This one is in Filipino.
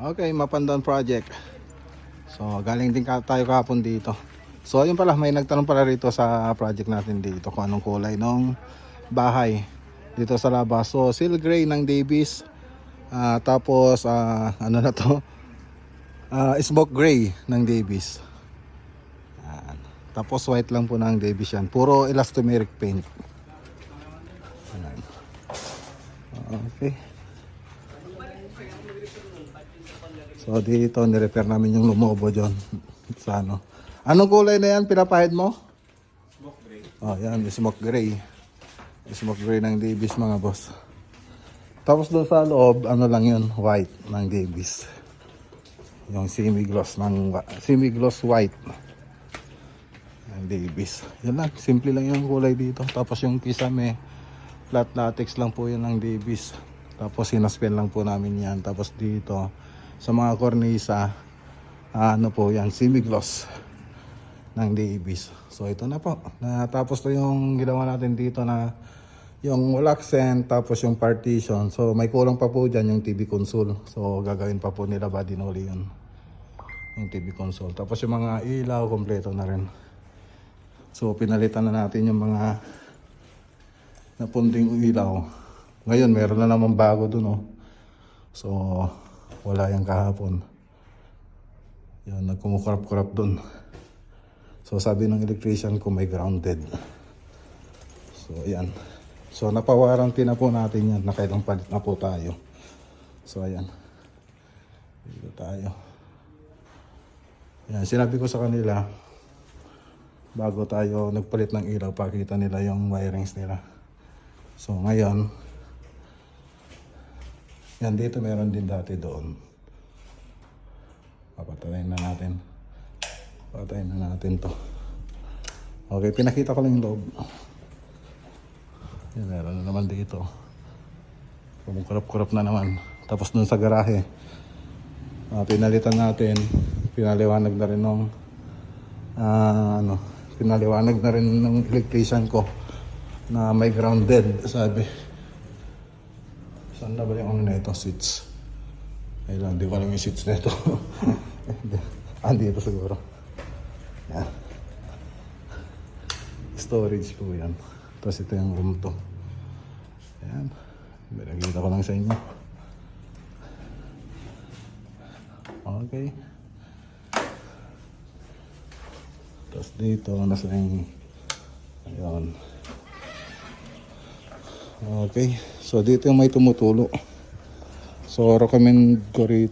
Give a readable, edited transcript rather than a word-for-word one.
Okay, Mapandan Project. So, galing din tayo kahapon dito. So, ayun pala, may nagtanong pala rito sa project natin dito kung anong kulay ng bahay dito sa labas. So, seal gray ng Davis. Tapos, ano na to? Smoke gray ng Davis. Tapos, white lang po ng Davis yan. Puro elastomeric paint. Ayan. Okay. So dito nirepair namin yung lumobo dyan sa ano. Anong kulay na yan pinapahid mo? Smoke gray. Oh yan, smoke gray. Smoke gray ng Davis mga boss. Tapos doon sa loob, ano lang yun, white ng Davis. Yung semi-gloss white ng Davis. Yan lang, simple lang yung kulay dito. Tapos yung kisame, flat latex lang po yun ng Davis. Tapos sinaspin lang po namin yan. Tapos dito sa mga kornisa, ano po yan, semi-gloss ng Davis. So ito na po. Tapos to yung ginawa natin dito na yung wall accent, tapos yung partition. So may kulang pa po dyan yung TV console. So gagawin pa po nila Badinoli yun, yung TV console. Tapos yung mga ilaw, kompleto na rin. So pinalitan na natin yung mga napunting ilaw. Ngayon meron na naman bago dun, oh. So wala yung kahapon. Yan, nagkumukurap-kurap dun. So sabi ng electrician ko may grounded. So ayan. So napawaranty na po natin yan. Nakailang palit na po tayo. So ayan. Dito tayo. Yan, sinabi ko sa kanila bago tayo nagpalit ng ilaw, pakita nila yung wirings nila. So ngayon, yan dito meron din dati doon. Papatayin na natin. Papatayin na natin to. Okay, pinakita ko lang yung loob. Yan, meron na naman dito. Kumukurap-kurap na naman. Tapos dun sa garahe, pinalitan natin. Pinaliwanag na rin ng pinaliwanag na rin ng electrician ko na may grounded, sabi. Saan na ba yung ano na ito? Seats. Ay lang, di ko alam yung seats na ito. Andito siguro. Yan. Storage po yan. Tapos ito yung room to. Yan. Binagita ko lang sa inyo. Okay. Tapos dito, nasa yung ayun. Okay. So dito yung may tumutulo. So recommend ko rito